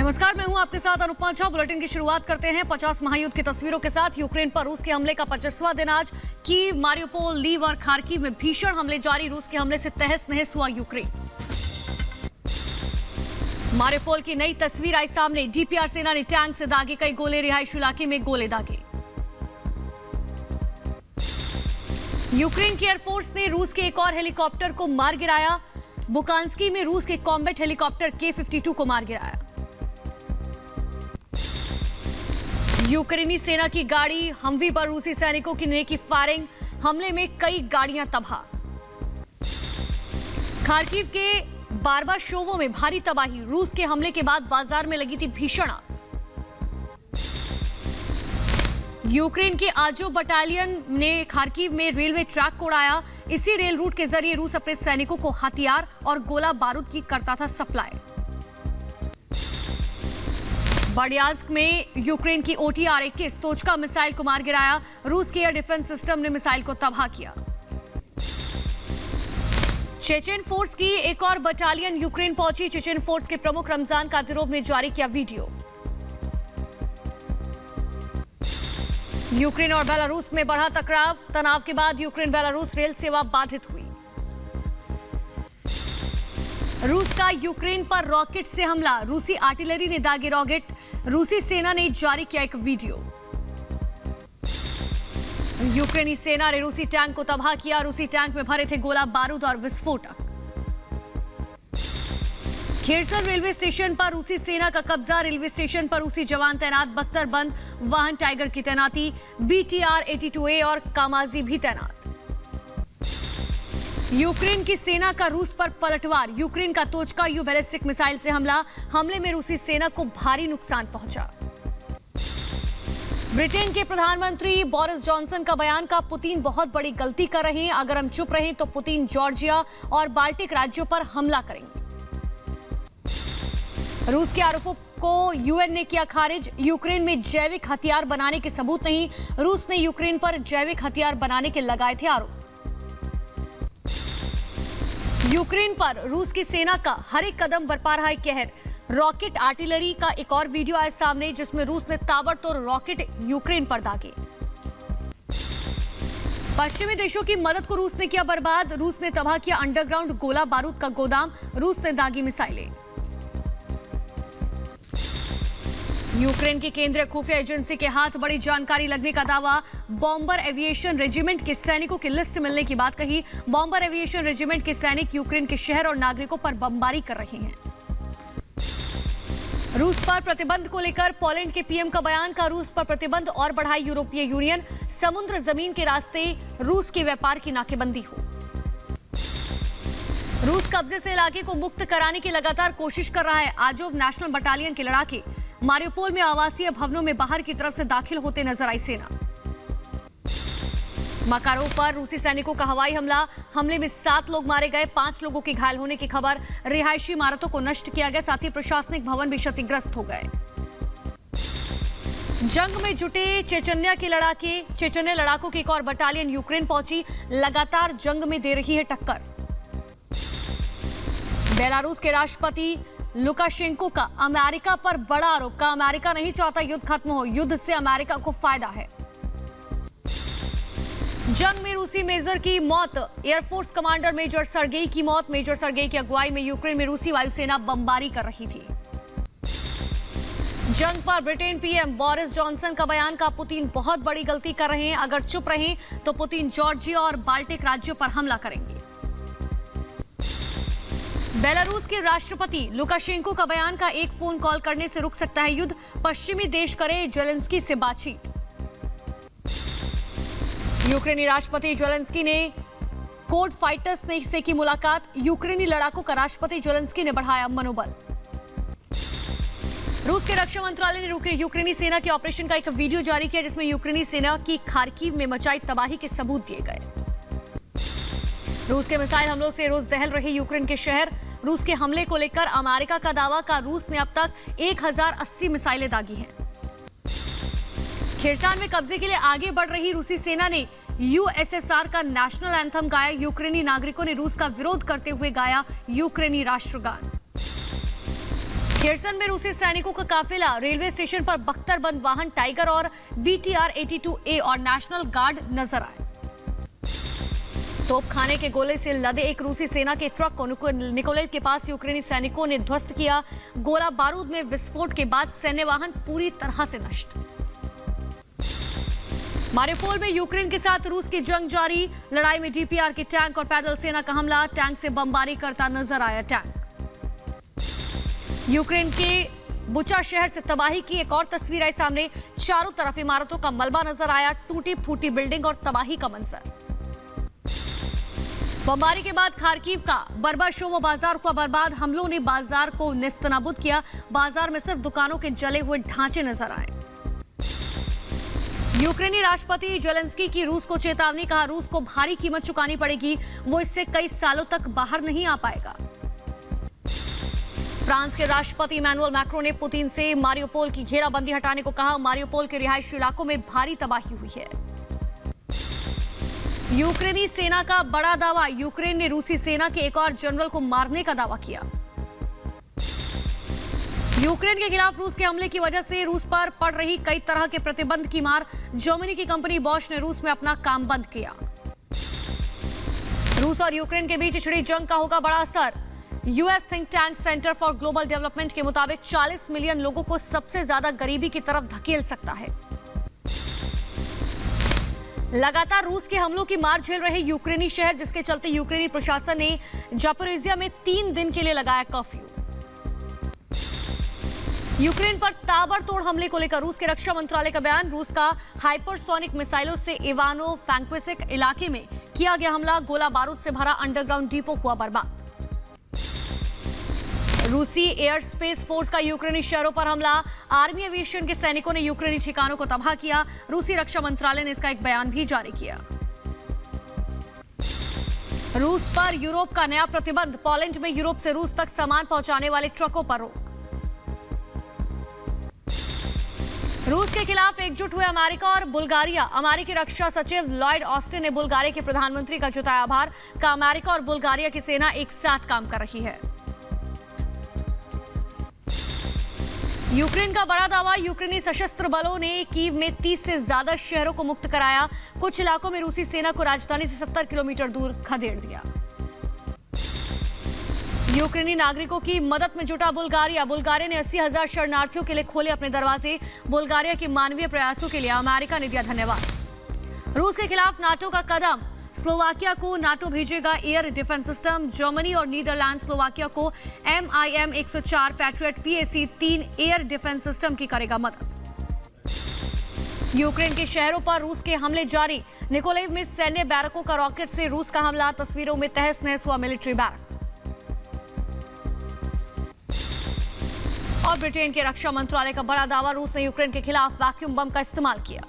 नमस्कार, मैं हूं आपके साथ अनुपमा झा। बुलेटिन की शुरुआत करते हैं 50 महायुद्ध की तस्वीरों के साथ। यूक्रेन पर रूस के हमले का 25वां दिन आज। कीव, मारियोपोल, लीव और खार्किव में भीषण हमले जारी। रूस के हमले से तहस नहस हुआ यूक्रेन। मारियोपोल की नई तस्वीर आई सामने। डीपीआर सेना ने टैंक से दागे कई गोले, रिहायशी इलाके में गोले दागे। यूक्रेन की एयरफोर्स ने रूस के एक और हेलीकॉप्टर को मार गिराया। बुकांस्की में रूस के कॉम्बैट हेलीकॉप्टर K-52 को मार गिराया। यूक्रेनी सेना की गाड़ी हमवी पर रूसी सैनिकों की ने की फायरिंग। हमले में कई गाड़ियां तबाह। खार्किव के बारबाशोवो में भारी तबाही। रूस के हमले के बाद बाजार में लगी थी भीषण आग। यूक्रेन के आजो बटालियन ने खार्किव में रेलवे ट्रैक को उड़ाया। इसी रेल रूट के जरिए रूस अपने सैनिकों को हथियार और गोला बारूद की करता था सप्लाई। बर्डियास्क में यूक्रेन की OTR-21 तोचका मिसाइल को मार गिराया। रूस के एयर डिफेंस सिस्टम ने मिसाइल को तबाह किया। चेचेन फोर्स की एक और बटालियन यूक्रेन पहुंची। चेचेन फोर्स के प्रमुख रमजान कादिरोव ने जारी किया वीडियो। यूक्रेन और बेलारूस में बढ़ा टकराव। तनाव के बाद यूक्रेन बेलारूस रेल सेवा बाधित हुई। रूस का यूक्रेन पर रॉकेट से हमला। रूसी आर्टिलरी ने दागे रॉकेट। रूसी सेना ने जारी किया एक वीडियो। यूक्रेनी सेना ने रूसी टैंक को तबाह किया। रूसी टैंक में भरे थे गोला बारूद और विस्फोटक। खेरसन रेलवे स्टेशन पर रूसी सेना का कब्जा। रेलवे स्टेशन पर रूसी जवान तैनात। बख्तरबंद वाहन टाइगर की तैनाती। BTR-82A और कामाजी भी तैनात। यूक्रेन की सेना का रूस पर पलटवार। यूक्रेन का तोचका यू बैलिस्टिक मिसाइल से हमला। हमले में रूसी सेना को भारी नुकसान पहुंचा। ब्रिटेन के प्रधानमंत्री बोरिस जॉनसन का बयान का पुतिन बहुत बड़ी गलती कर रहे हैं। अगर हम चुप रहे तो पुतिन जॉर्जिया और बाल्टिक राज्यों पर हमला करेंगे। रूस के आरोपों को UN ने किया खारिज। यूक्रेन में जैविक हथियार बनाने के सबूत नहीं। रूस ने यूक्रेन पर जैविक हथियार बनाने के लगाए थे आरोप। यूक्रेन पर रूस की सेना का हर एक कदम बरपा रहा है कहर। रॉकेट आर्टिलरी का एक और वीडियो आया सामने जिसमें रूस ने ताबड़तोड़ रॉकेट यूक्रेन पर दागे। पश्चिमी देशों की मदद को रूस ने किया बर्बाद। रूस ने तबाह किया अंडरग्राउंड गोला बारूद का गोदाम। रूस ने दागी मिसाइलें। यूक्रेन की केंद्रीय खुफिया एजेंसी के हाथ बड़ी जानकारी लगने का दावा। बॉम्बर एविएशन रेजिमेंट के सैनिकों की लिस्ट मिलने की बात कही। बॉम्बर एविएशन रेजिमेंट के सैनिक यूक्रेन के शहर और नागरिकों पर बमबारी कर रहे हैं। रूस पर प्रतिबंध को लेकर पोलैंड के पीएम का बयान का। रूस पर प्रतिबंध और बढ़ाई यूरोपीय यूनियन। समुद्र जमीन के रास्ते रूस के व्यापार की नाकेबंदी हो। रूस कब्जे से इलाके को मुक्त कराने की लगातार कोशिश कर रहा है। आजोव नेशनल बटालियन के लड़ाके मारियोपोल में आवासीय भवनों में बाहर की तरफ से दाखिल होते नजर आई सेना। मकारोव पर रूसी सैनिकों का हवाई हमला। हमले में 7 लोग मारे गए, 5 लोगों के घायल होने की खबर। रिहायशी इमारतों को नष्ट किया गया, साथ ही प्रशासनिक भवन भी क्षतिग्रस्त हो गए। जंग में जुटे चेचन्या के लड़ाके। चेचन्या लड़ाकों की एक और बटालियन यूक्रेन पहुंची। लगातार जंग में दे रही है टक्कर। बेलारूस के राष्ट्रपति लुकाशेंको का अमेरिका पर बड़ा आरोप का। अमेरिका नहीं चाहता युद्ध खत्म हो। युद्ध से अमेरिका को फायदा है। जंग में रूसी मेजर की मौत। एयरफोर्स कमांडर मेजर सर्गेई की मौत। मेजर सर्गेई की अगुवाई में यूक्रेन में रूसी वायुसेना बमबारी कर रही थी। जंग पर ब्रिटेन पीएम बोरिस जॉनसन का बयान का। पुतिन बहुत बड़ी गलती कर रहे हैं। अगर चुप रहे तो पुतिन जॉर्जिया और बाल्टिक राज्यों पर हमला करेंगे। बेलारूस के राष्ट्रपति लुकाशेंको का बयान का। एक फोन कॉल करने से रुक सकता है युद्ध। पश्चिमी देश करे जेलेंस्की से बातचीत। यूक्रेनी राष्ट्रपति जेलेंस्की ने कोड फाइटर्स से की मुलाकात। यूक्रेनी लड़ाकों का राष्ट्रपति जेलेंस्की ने बढ़ाया मनोबल। रूस के रक्षा मंत्रालय ने यूक्रेनी सेना के ऑपरेशन का एक वीडियो जारी किया जिसमें यूक्रेनी सेना की खार्किव में मचाई तबाही के सबूत दिए गए। रूस के मिसाइल हमलों से रोज दहल रहे यूक्रेन के शहर। रूस के हमले को लेकर अमेरिका का दावा का। रूस ने अब तक 1080 मिसाइलें दागी हैं। खेरसान में कब्जे के लिए आगे बढ़ रही रूसी सेना ने USSR का नेशनल एंथम गाया। यूक्रेनी नागरिकों ने रूस का विरोध करते हुए गाया यूक्रेनी राष्ट्रगान। केरसन में रूसी सैनिकों का काफिला, रेलवे स्टेशन पर बख्तरबंद वाहन टाइगर और BTR-82A और नेशनल गार्ड नजर आए। तोपखाने के गोले से लदे एक रूसी सेना के ट्रक को निकोलेव के पास यूक्रेनी सैनिकों ने ध्वस्त किया। गोला बारूद में विस्फोट के बाद सैन्य वाहन पूरी तरह से नष्ट। मारियोपोल में यूक्रेन के साथ रूस की जंग जारी, लड़ाई में DPR के टैंक और पैदल सेना का हमला, टैंक से बमबारी करता नजर आया टैंक। यूक्रेन के बुचा शहर से तबाही की एक और तस्वीर आई सामने, चारों तरफ इमारतों का मलबा नजर आया, टूटी फूटी बिल्डिंग और तबाही का मंजर। बमबारी के बाद खार्किव का बर्बाशोवो बाजार हुआ बर्बाद, हमलों ने बाजार को नेस्तनाबूद किया, बाजार में सिर्फ दुकानों के जले हुए ढांचे नजर आए। यूक्रेनी राष्ट्रपति जेलेंस्की की रूस को चेतावनी, कहा रूस को भारी कीमत चुकानी पड़ेगी, वो इससे कई सालों तक बाहर नहीं आ पाएगा। फ्रांस के राष्ट्रपति इमैनुअल मैक्रों ने पुतिन से मारियोपोल की घेराबंदी हटाने को कहा, मारियोपोल के रिहायशी इलाकों में भारी तबाही हुई है। यूक्रेनी सेना का बड़ा दावा, यूक्रेन ने रूसी सेना के एक और जनरल को मारने का दावा किया। यूक्रेन के खिलाफ रूस के हमले की वजह से रूस पर पड़ रही कई तरह के प्रतिबंध की मार, जर्मनी की कंपनी बॉश ने रूस में अपना काम बंद किया। रूस और यूक्रेन के बीच छिड़ी जंग का होगा बड़ा असर, US think tank centre for global development के मुताबिक 40 मिलियन लोगों को सबसे ज्यादा गरीबी की तरफ धकेल सकता है। लगातार रूस के हमलों की मार झेल रहे यूक्रेनी शहर, जिसके चलते यूक्रेनी प्रशासन ने जापोरिजिया में 3 दिन के लिए लगाया कर्फ्यू। यूक्रेन पर ताबड़तोड़ हमले को लेकर रूस के रक्षा मंत्रालय का बयान, रूस का हाइपरसोनिक मिसाइलों से इवानो फ्रैंकोविस्क इलाके में किया गया हमला, गोला बारूद से भरा अंडरग्राउंड डिपो हुआ बर्बाद। रूसी एयर स्पेस फोर्स का यूक्रेनी शहरों पर हमला, आर्मी एविएशन के सैनिकों ने यूक्रेनी ठिकानों को तबाह किया, रूसी रक्षा मंत्रालय ने इसका एक बयान भी जारी किया। रूस पर यूरोप का नया प्रतिबंध, पोलैंड में यूरोप से रूस तक सामान पहुंचाने वाले ट्रकों पर रोक। रूस के खिलाफ एकजुट हुए अमेरिका और बुल्गारिया, अमेरिकी रक्षा सचिव लॉयड ऑस्टिन ने बुल्गारिया के प्रधानमंत्री का जताया आभार, कहा अमेरिका और बुल्गारिया की सेना एक साथ काम कर रही है। यूक्रेन का बड़ा दावा, यूक्रेनी सशस्त्र बलों ने कीव में 30 से ज्यादा शहरों को मुक्त कराया, कुछ इलाकों में रूसी सेना को राजधानी से 70 किलोमीटर दूर खदेड़ दिया। यूक्रेनी नागरिकों की मदद में जुटा बुल्गारिया, बुल्गारिया ने 80,000 शरणार्थियों के लिए खोले अपने दरवाजे, बुल्गारिया के मानवीय प्रयासों के लिए अमेरिका ने दिया धन्यवाद। रूस के खिलाफ नाटो का कदम, स्लोवाकिया को नाटो भेजेगा एयर डिफेंस सिस्टम, जर्मनी और नीदरलैंड स्लोवाकिया को MIM 104 patriot PAC-3 air defence system की करेगा मदद। यूक्रेन के शहरों पर रूस के हमले जारी, निकोलेव में सैन्य बैरकों का रॉकेट से रूस का हमला, तस्वीरों में तहस नहस हुआ मिलिट्री बैरक। और ब्रिटेन के रक्षा मंत्रालय का बड़ा दावा, रूस ने यूक्रेन के खिलाफ वैक्यूम बम का इस्तेमाल किया।